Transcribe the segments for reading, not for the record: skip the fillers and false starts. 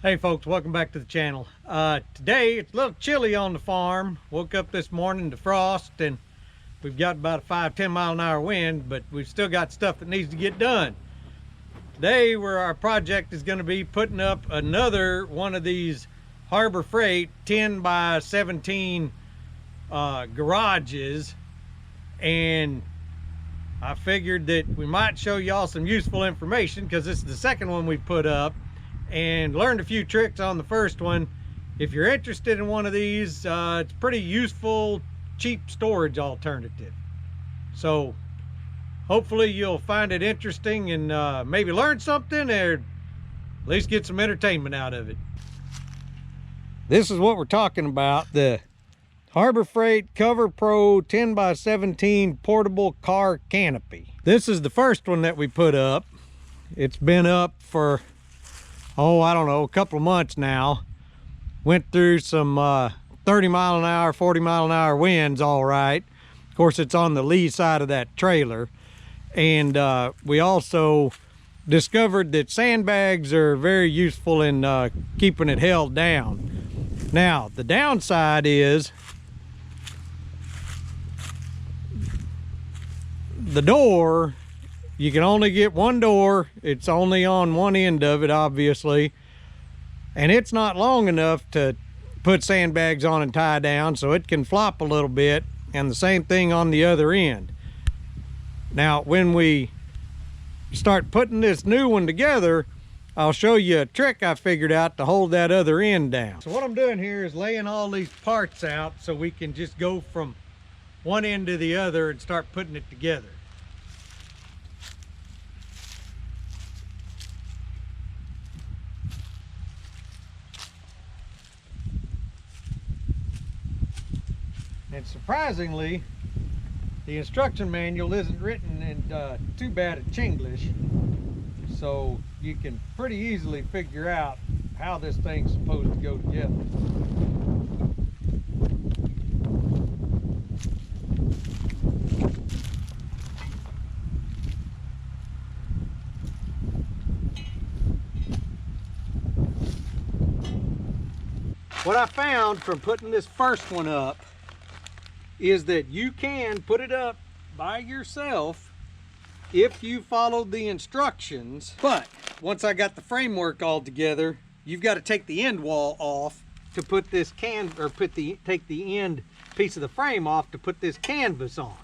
Hey folks, welcome back to the channel. Today it's a little chilly on the farm. Woke up this morning to frost and we've got about a 5-10 mile an hour wind, but we've still got stuff that needs to get done. Today our project is going to be putting up another one of these Harbor Freight 10 by 17 garages, and I figured that we might show y'all some useful information because this is the second one we put up, and learned a few tricks on the first one. If you're interested in one of these, it's pretty useful, cheap storage alternative. So hopefully you'll find it interesting and maybe learn something, or at least get some entertainment out of it. This is what we're talking about, the Harbor Freight Cover Pro 10 by 17 portable car canopy. This is the first one that we put up. It's been up for, I don't know, a couple of months now. Went through some 30 mile an hour, 40 mile an hour winds all right. Of course, it's on the lee side of that trailer. And we also discovered that sandbags are very useful in keeping it held down. Now, the downside is the door, you can only get one door. It's only on one end of it, obviously, and it's not long enough to put sandbags on and tie down, so it can flop a little bit, and the same thing on the other end. Now, when we start putting this new one together, I'll show you a trick I figured out to hold that other end down. So what I'm doing here is laying all these parts out so we can just go from one end to the other and start putting it together. And surprisingly, the instruction manual isn't written in too bad a Chinglish, so you can pretty easily figure out how this thing's supposed to go together. What I found from putting this first one up is that you can put it up by yourself if you followed the instructions, but once I got the framework all together, you've got to take the end wall off to put this take the end piece of the frame off to put this canvas on.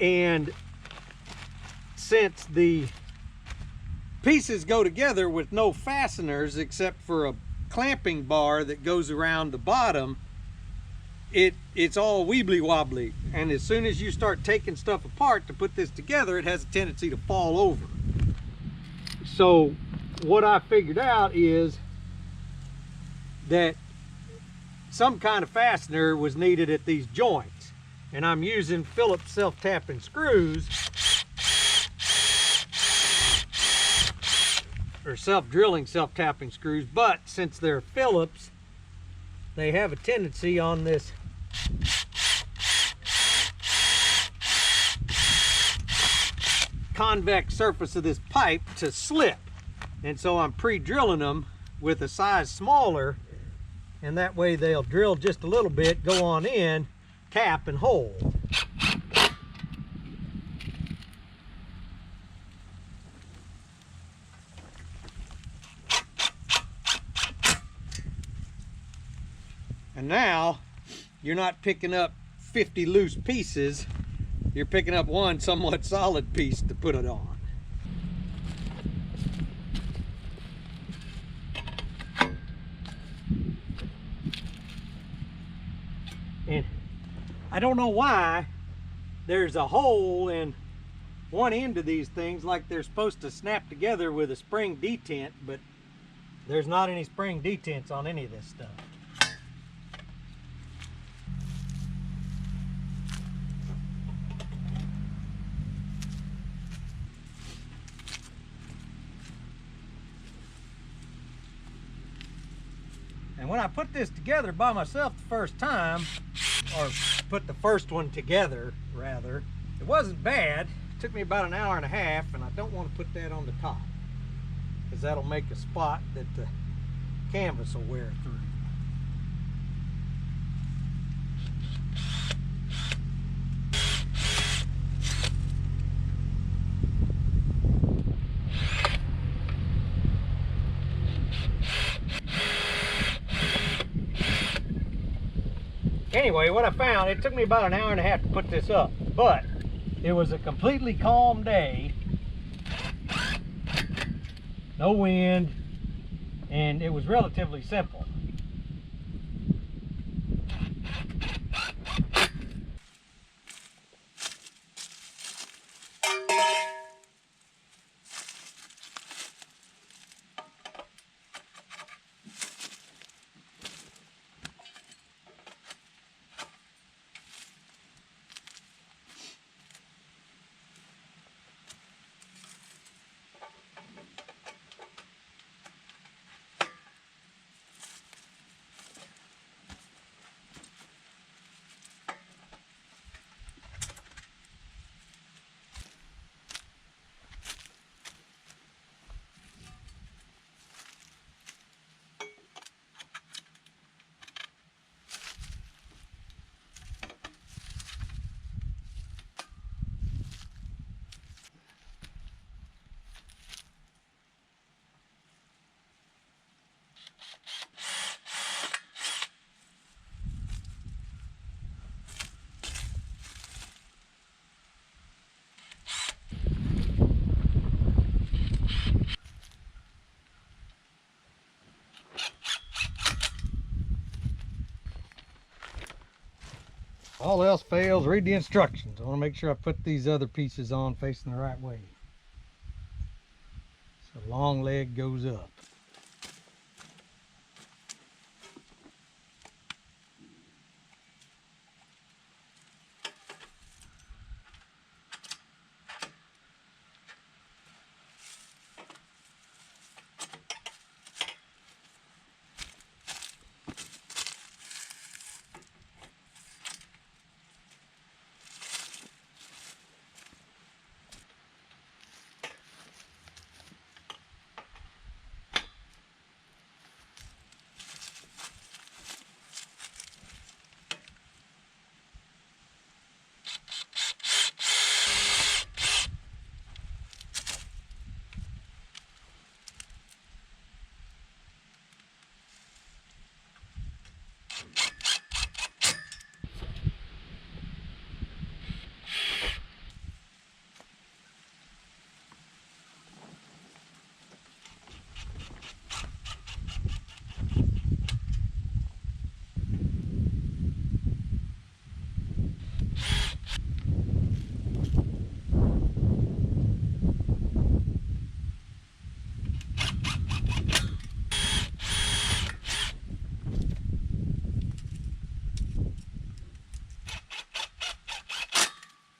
And since the pieces go together with no fasteners except for a clamping bar that goes around the bottom, it's all weebly wobbly, and as soon as you start taking stuff apart to put this together, it has a tendency to fall over. So what I figured out is that some kind of fastener was needed at these joints, and I'm using Phillips self-tapping screws, or self-drilling self-tapping screws, but since they're Phillips, they have a tendency on this convex surface of this pipe to slip, and so I'm pre-drilling them with a size smaller, and that way they'll drill just a little bit, go on in, tap, and hold. And now you're not picking up 50 loose pieces, you're picking up one somewhat solid piece to put it on. And I don't know why there's a hole in one end of these things, like they're supposed to snap together with a spring detent, but there's not any spring detents on any of this stuff. And when I put this together by myself the first time, or put the first one together rather, it wasn't bad. It took me about an hour and a half, and I don't want to put that on the top. because that'll make a spot that the canvas will wear through. Anyway, what I found, it took me about an hour and a half to put this up, but it was a completely calm day, no wind, and it was relatively simple. All else fails, read the instructions. I want to make sure I put these other pieces on facing the right way. So long leg goes up.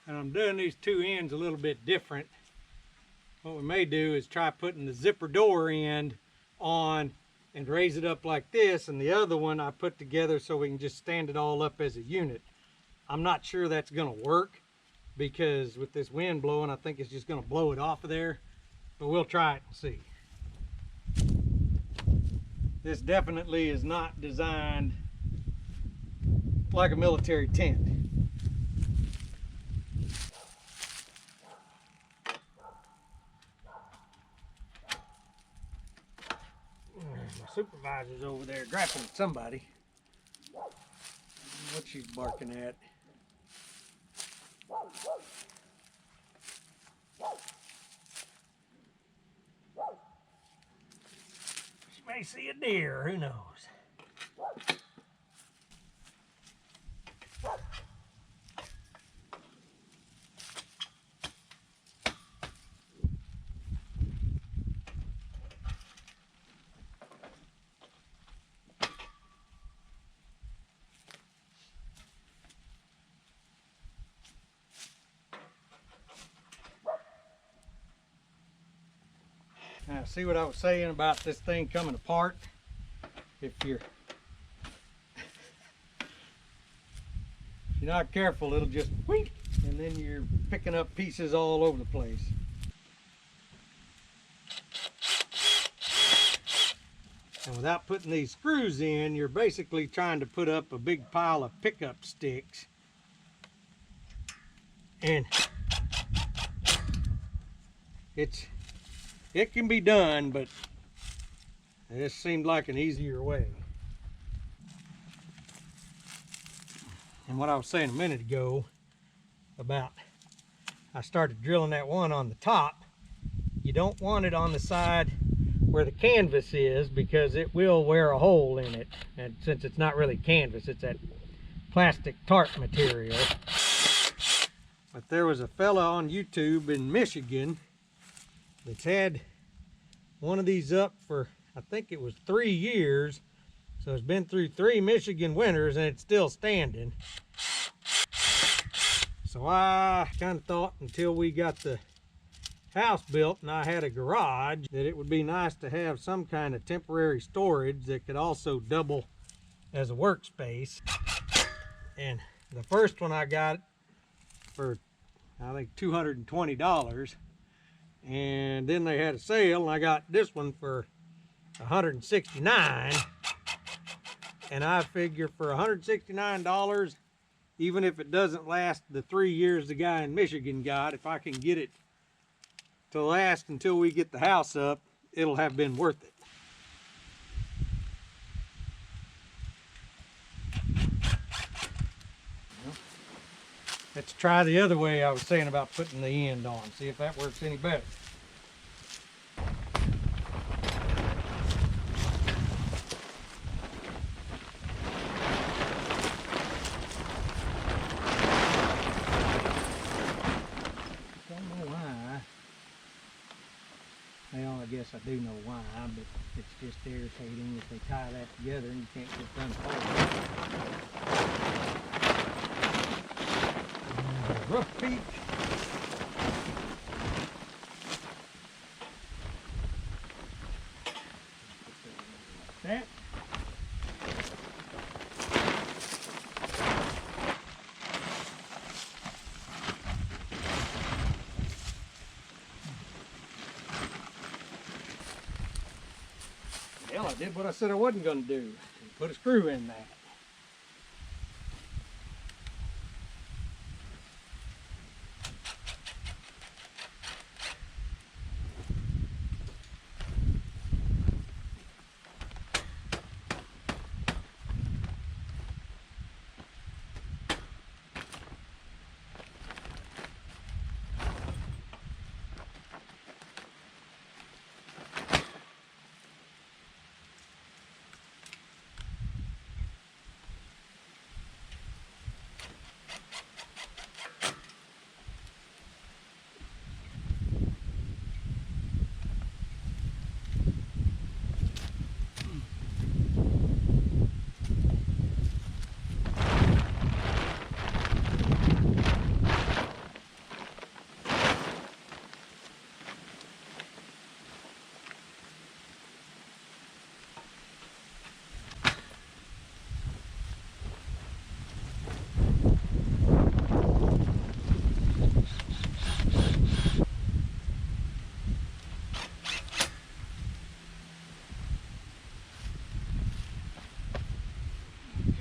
And I'm doing these two ends a little bit different. What we may do is try putting the zipper door end on and raise it up like this, and the other one I put together so we can just stand it all up as a unit. I'm not sure that's gonna work because with this wind blowing, I think it's just gonna blow it off of there, but we'll try it and see. This definitely is not designed like a military tent. My supervisor's over there grappling at somebody. What she's barking at. She may see a deer, who knows? Now, see what I was saying about this thing coming apart? If you're not careful, it'll just whink, and then you're picking up pieces all over the place. And without putting these screws in, you're basically trying to put up a big pile of pickup sticks. And it can be done, but this seemed like an easier way. And what I was saying a minute ago about I started drilling that one on the top, you don't want it on the side where the canvas is, because it will wear a hole in it. And since it's not really canvas, it's that plastic tarp material. But there was a fella on YouTube in Michigan that's had one of these up for, I think it was 3 years. So it's been through 3 Michigan winters and it's still standing. So I kind of thought, until we got the house built and I had a garage, that it would be nice to have some kind of temporary storage that could also double as a workspace. And the first one I got for, I think, $220, and then they had a sale and I got this one for $169. And I figure for $169, even if it doesn't last the 3 years the guy in Michigan got, if I can get it to last until we get the house up, it'll have been worth it. Let's try the other way I was saying about putting the end on, see if that works any better. Well, I guess I do know why, but it's just irritating if they tie that together and you can't get it unfolded. Rough peak. Like that. Well, I did what I said I wasn't going to do. Put a screw in that.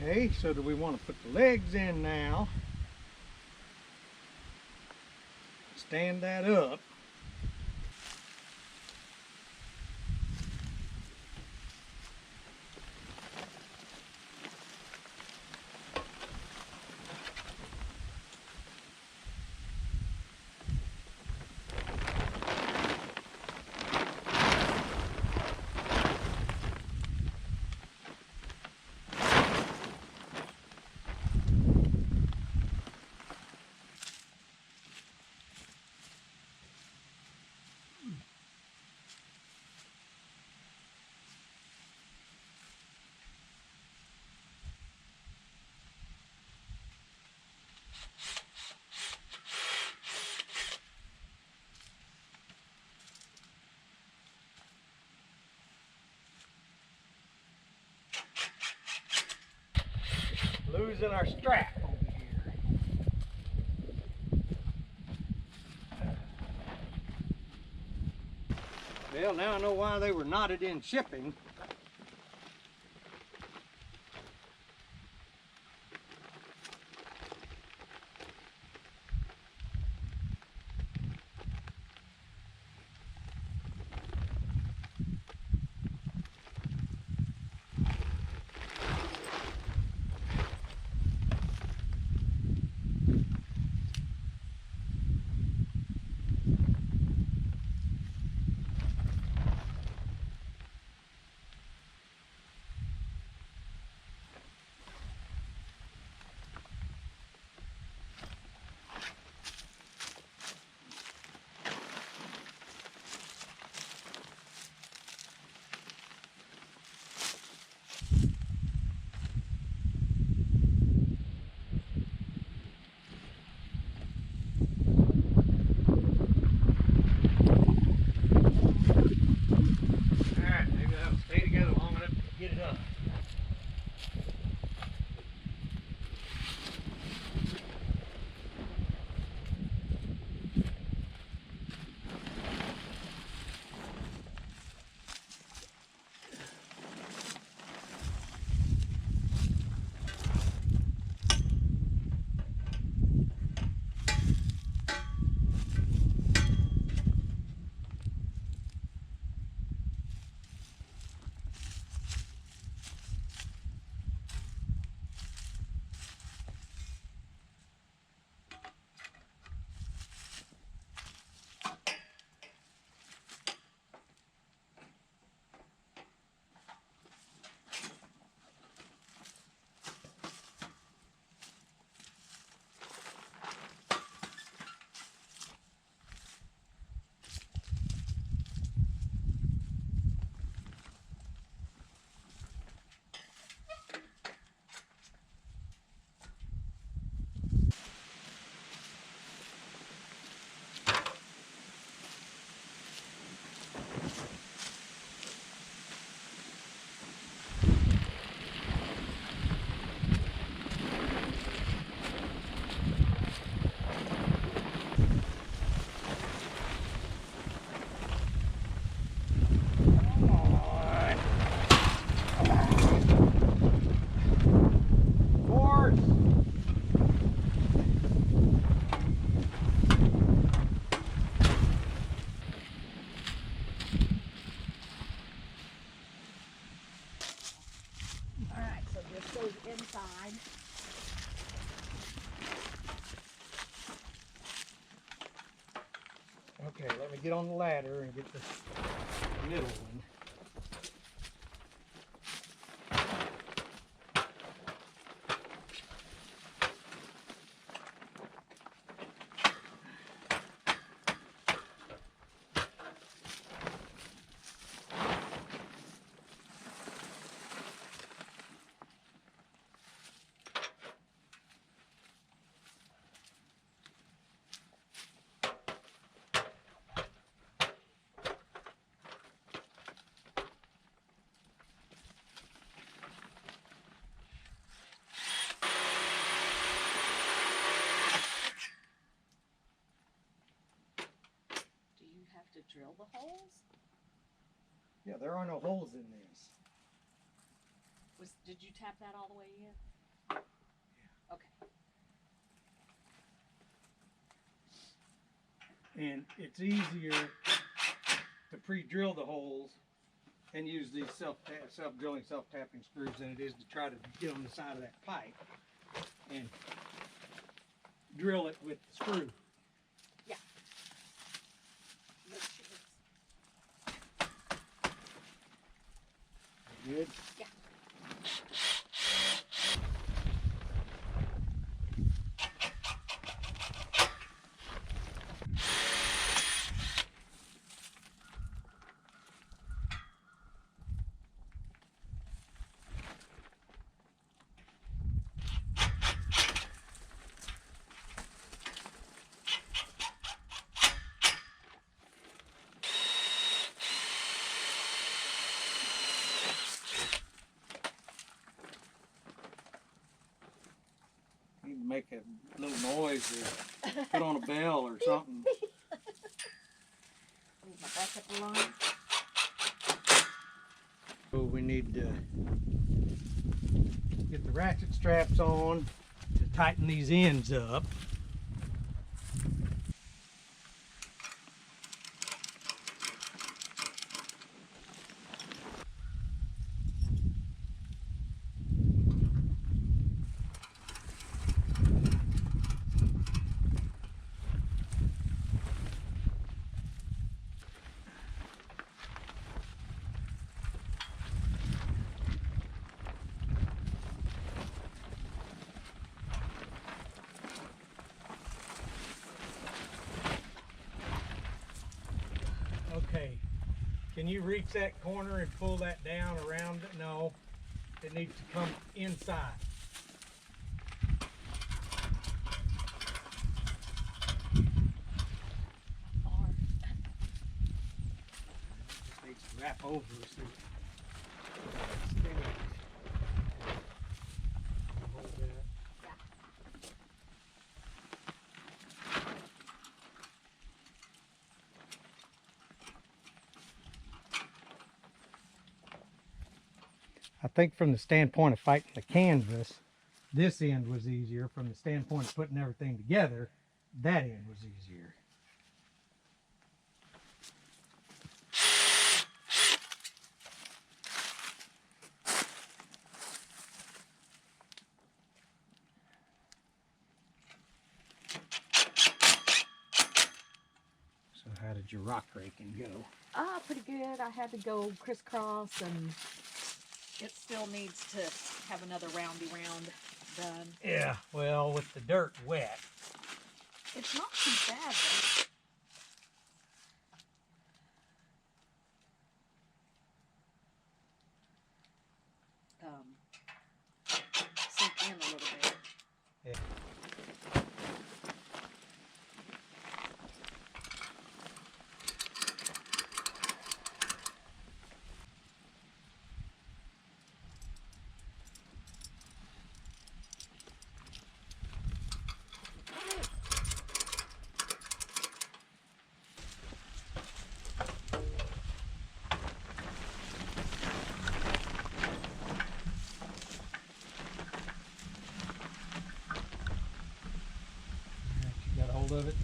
Okay, so do we want to put the legs in now? Stand that up. Losing our strap over here. Well, now I know why they were knotted in shipping. goes inside. Okay, let me get on the ladder and get the middle one. Do you have to drill the holes? Yeah, there are no holes in this. Did you tap that all the way in? Okay. And it's easier to pre-drill the holes and use these self-drilling, self-tapping screws than it is to try to get on the side of that pipe and drill it with the screw. Yeah. Good? Yeah. You can make a little noise or put on a bell or something. Need my backup line. So we need to get the ratchet straps on to tighten these ends up. Okay, can you reach that corner and pull that down around it? No, it needs to come inside. Hard. Just needs to wrap over so it stays. Hold that. I think from the standpoint of fighting the canvas, this end was easier. From the standpoint of putting everything together, that end was easier. So how did your rock raking go? Pretty good. I had to go crisscross, and it still needs to have another roundy round done. Yeah, well, with the dirt wet. It's not too bad though. Sink in a little bit. Yeah. You got a hold of it?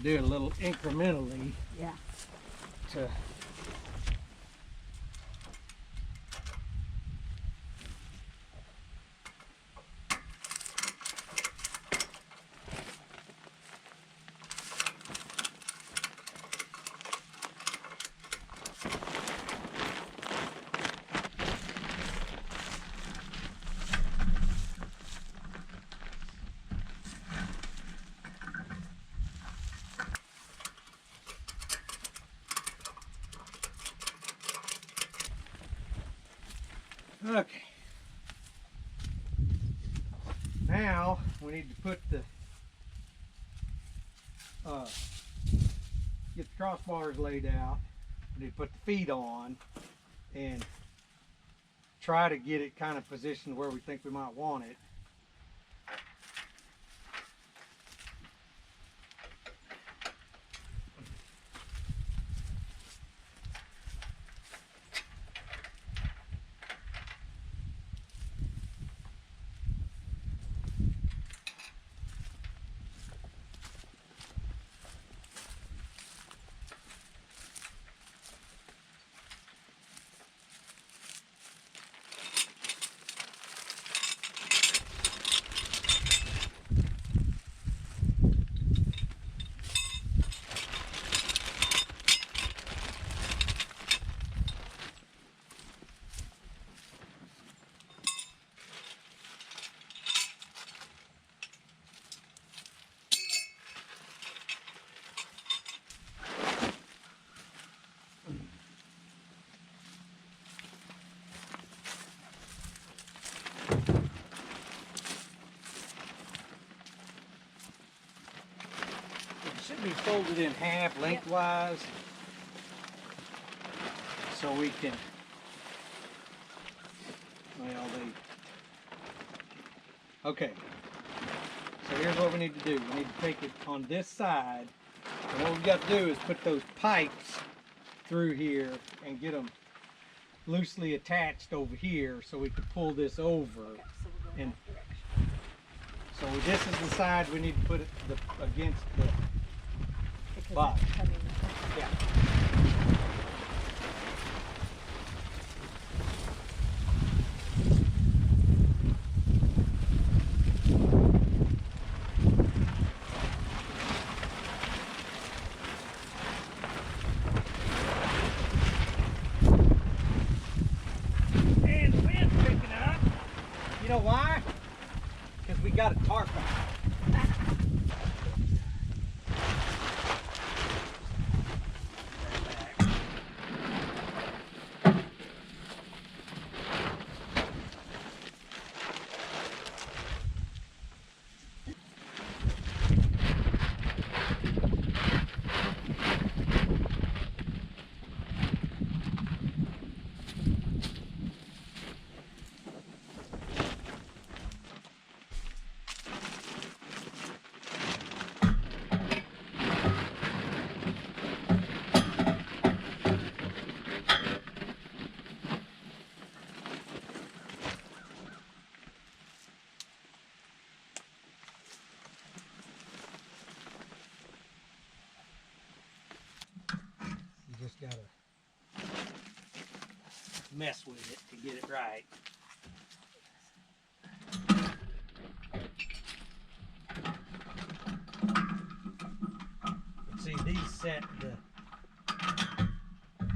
do it a little incrementally Yeah. to okay. Now we need to put the get the crossbars laid out. We need to put the feet on and try to get it kind of positioned where we think we might want it. It should be folded in half lengthwise, so we can, well, okay. So here's what we need to do. We need to take it on this side, and what we've got to do is put those pipes through here and get them loosely attached over here so we can pull this over. Okay, so we're going And that direction. so this is the side we need to put it against the Because box. it's coming. Yeah. And the wind's picking up. You know why? Because we got a tarp out. You just gotta mess with it to get it right. But see, these set the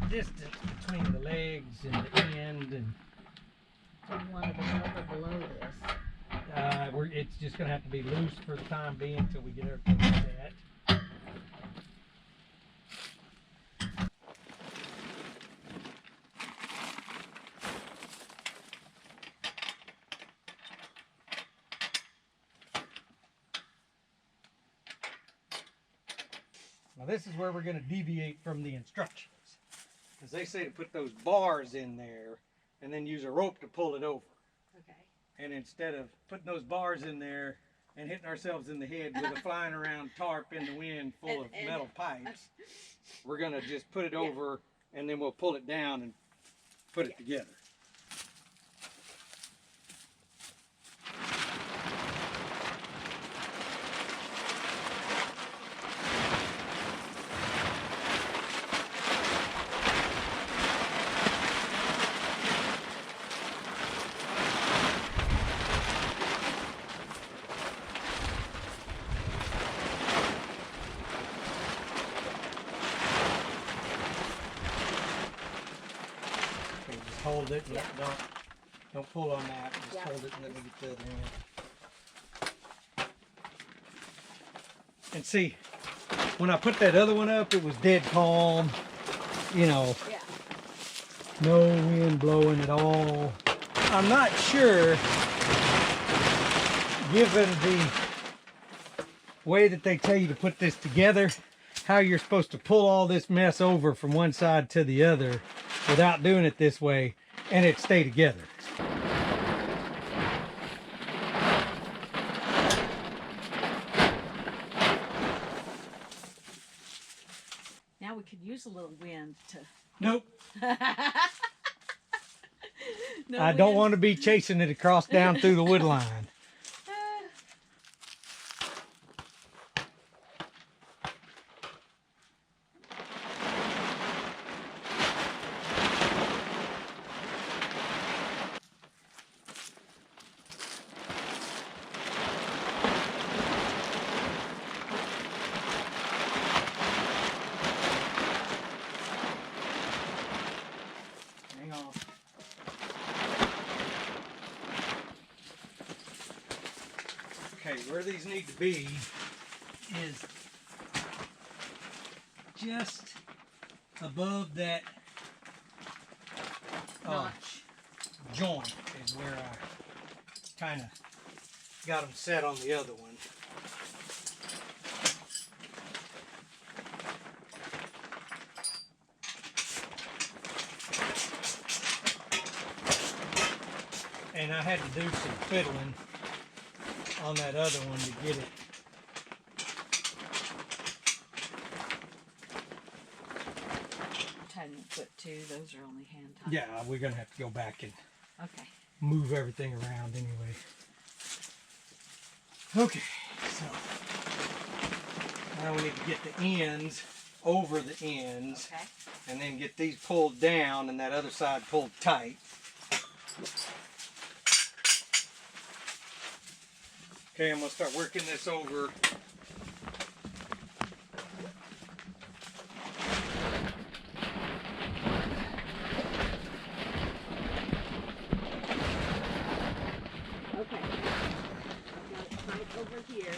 distance between the legs and the end, and So you want it above or below this? it's just gonna have to be loose for the time being until we get everything set. Now this is where we're going to deviate from the instructions, because they say to put those bars in there and then use a rope to pull it over. Okay. And instead of putting those bars in there and hitting ourselves in the head with a flying around tarp in the wind full of metal pipes, we're going to just put it over and then we'll pull it down and put it together. hold it. Yeah. Don't pull on that. Just Yeah. hold it and let me get the other end. And see, when I put that other one up, it was dead calm. You know, Yeah. no wind blowing at all. I'm not sure, given the way that they tell you to put this together, how you're supposed to pull all this mess over from one side to the other without doing it this way and it stay together. Now we could use a little wind to. Nope. No I don't wind. want to be chasing it across down through the wood line. Hang on. Okay, where these need to be is just above that Notch. joint is where I kind of got them set on the other one. And I had to do some fiddling on that other one to get it. Tighten the foot too. Those are only hand tied. Yeah, we're gonna have to go back and Okay. move everything around anyway. Okay, so now we need to get the ends over the ends, Okay. and then get these pulled down and that other side pulled tight. Okay, I'm gonna start working this over. Okay. I've got it tight over here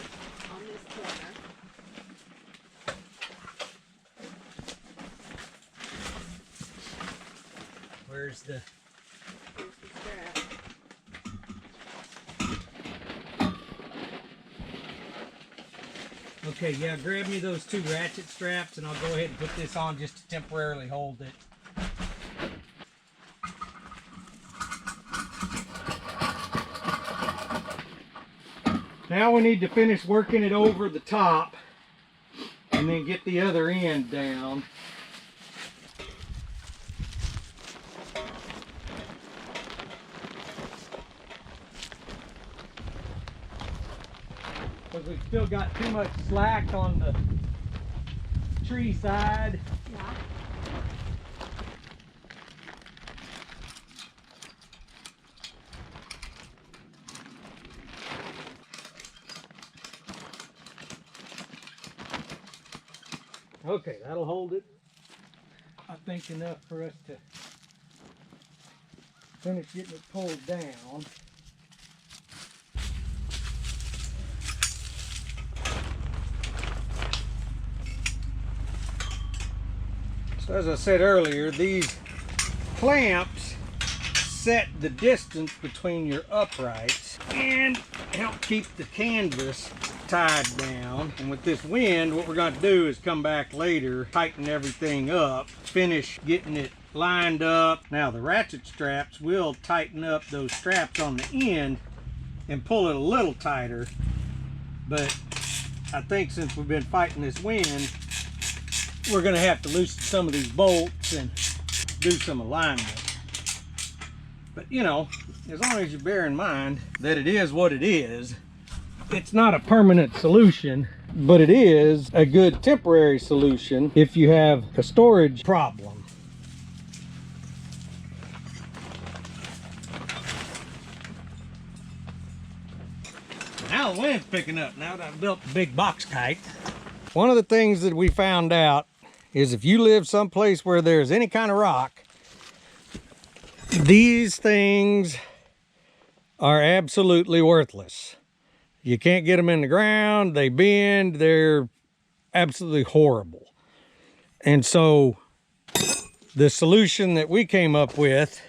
on this corner. Where's the... Here's the strap. Okay, yeah, grab me those two ratchet straps and I'll go ahead and put this on just to temporarily hold it. Now we need to finish working it over the top and then get the other end down. Because we've still got too much slack on the tree side. Yeah. Okay, that'll hold it. I think enough for us to finish getting it pulled down. So as I said earlier, these clamps set the distance between your uprights and help keep the canvas tied down. And with this wind, what we're going to do is come back later, tighten everything up, finish getting it lined up. Now the ratchet straps will tighten up those straps on the end and pull it a little tighter, but I think since we've been fighting this wind, we're going to have to loosen some of these bolts and do some alignment. But you know, as long as you bear in mind that it is what it is, it's not a permanent solution, but it is a good temporary solution if you have a storage problem. Now the wind's picking up now that I've built the big box kite. One of the things that we found out is if you live someplace where there's any kind of rock, These things are absolutely worthless. You can't get them in the ground, they bend, they're absolutely horrible. And so the solution that we came up with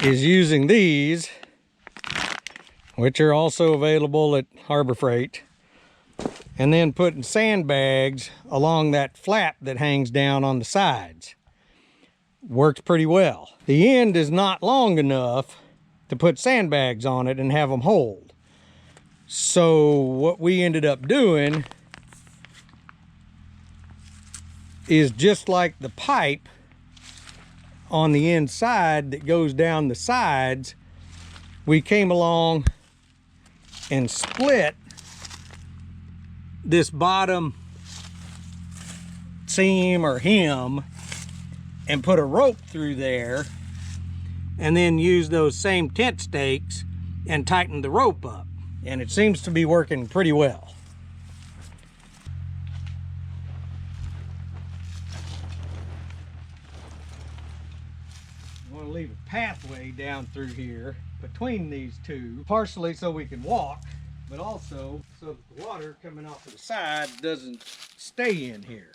is using these, which are also available at Harbor Freight, and then putting sandbags along that flap that hangs down on the sides. Works pretty well. The end is not long enough to put sandbags on it and have them hold. So what we ended up doing is just like the pipe on the inside that goes down the sides, we came along and split this bottom seam or hem and put a rope through there, and then use those same tent stakes and tighten the rope up. And it seems to be working pretty well. I want to leave a pathway down through here between these two, partially so we can walk, but also so that the water coming off of the side doesn't stay in here.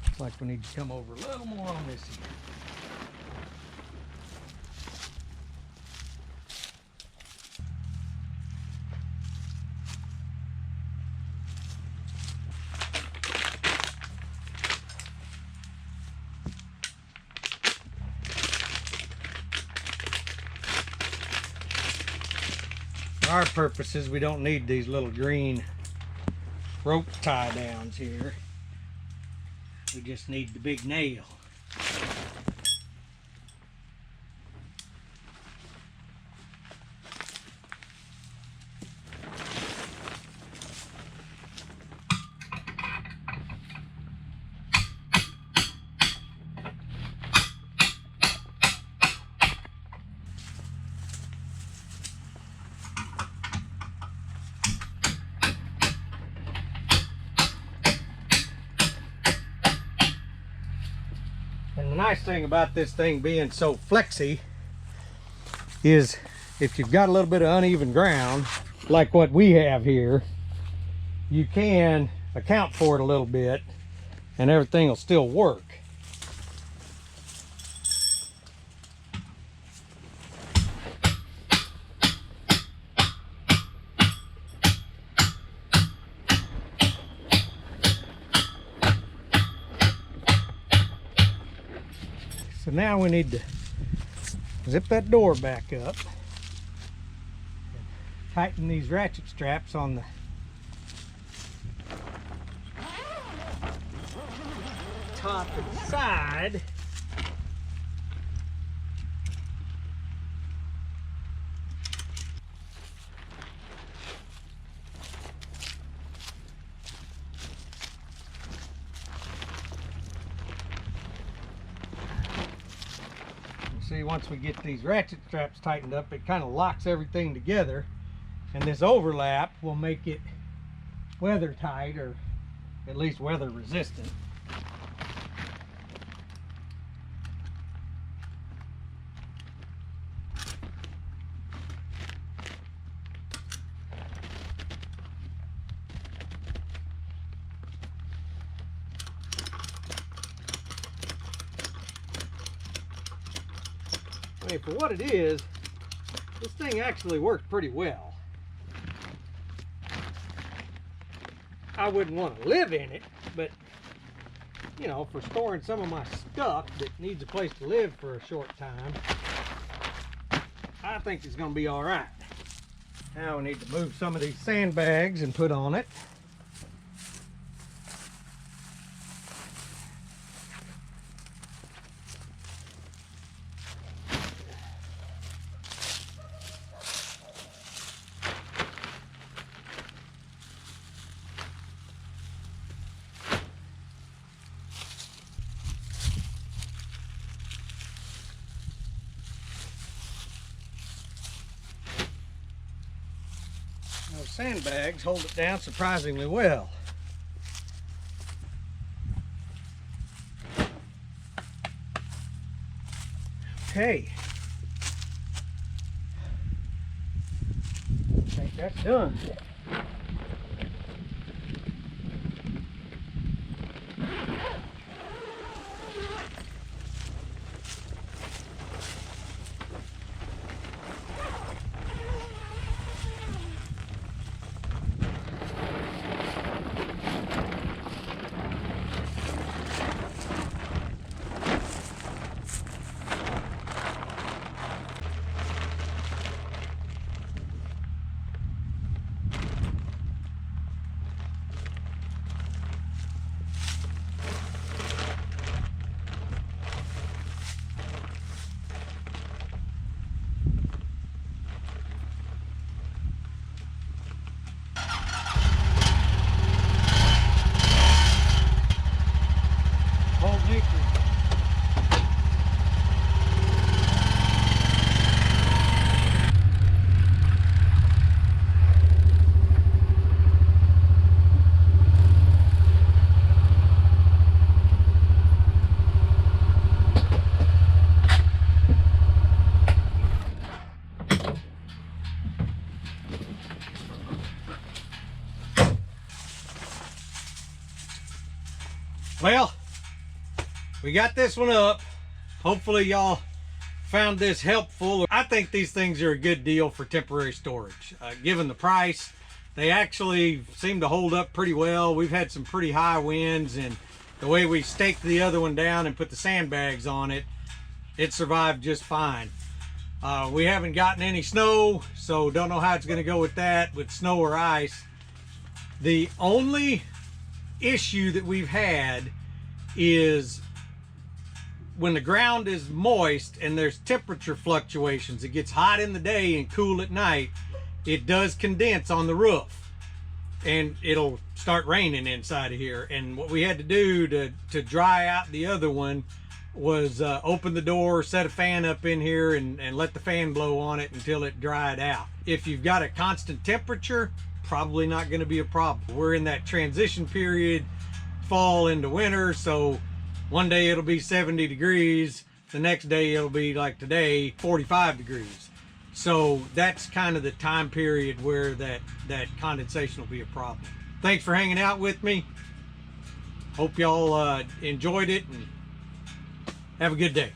Looks like we need to come over a little more on this here. For our purposes, we don't need these little green rope tie downs here. We just need the big nail. And the nice thing about this thing being so flexy is if you've got a little bit of uneven ground, like what we have here, you can account for it a little bit and everything will still work. So now we need to zip that door back up, tighten these ratchet straps on the top and side. See, once we get these ratchet straps tightened up, it kind of locks everything together, and this overlap will make it weather tight, or at least weather resistant. I mean, for what it is, this thing actually worked pretty well. I wouldn't want to live in it, but you know, for storing some of my stuff that needs a place to live for a short time, I think it's going to be all right. Now we need to move some of these sandbags and put on it. Those sandbags hold it down surprisingly well. Okay. I think that's done. Whole victory. Well, we got this one up. Hopefully y'all found this helpful. I think these things are a good deal for temporary storage. Given the price, they actually seem to hold up pretty well. We've had some pretty high winds, and the way we staked the other one down and put the sandbags on it, it survived just fine. We haven't gotten any snow, so don't know how it's going to go with that, with snow or ice. The only issue that we've had is when the ground is moist and there's temperature fluctuations. It gets hot in the day and cool at night. It does condense on the roof, and it'll start raining inside of here. And what we had to do to dry out the other one was open the door, set a fan up in here, and let the fan blow on it until it dried out. If you've got a constant temperature, probably not going to be a problem. We're in that transition period, fall into winter, so one day it'll be 70 degrees, the next day it'll be like today, 45 degrees. So that's kind of the time period where that condensation will be a problem. Thanks for hanging out with me. Hope y'all enjoyed it, and have a good day.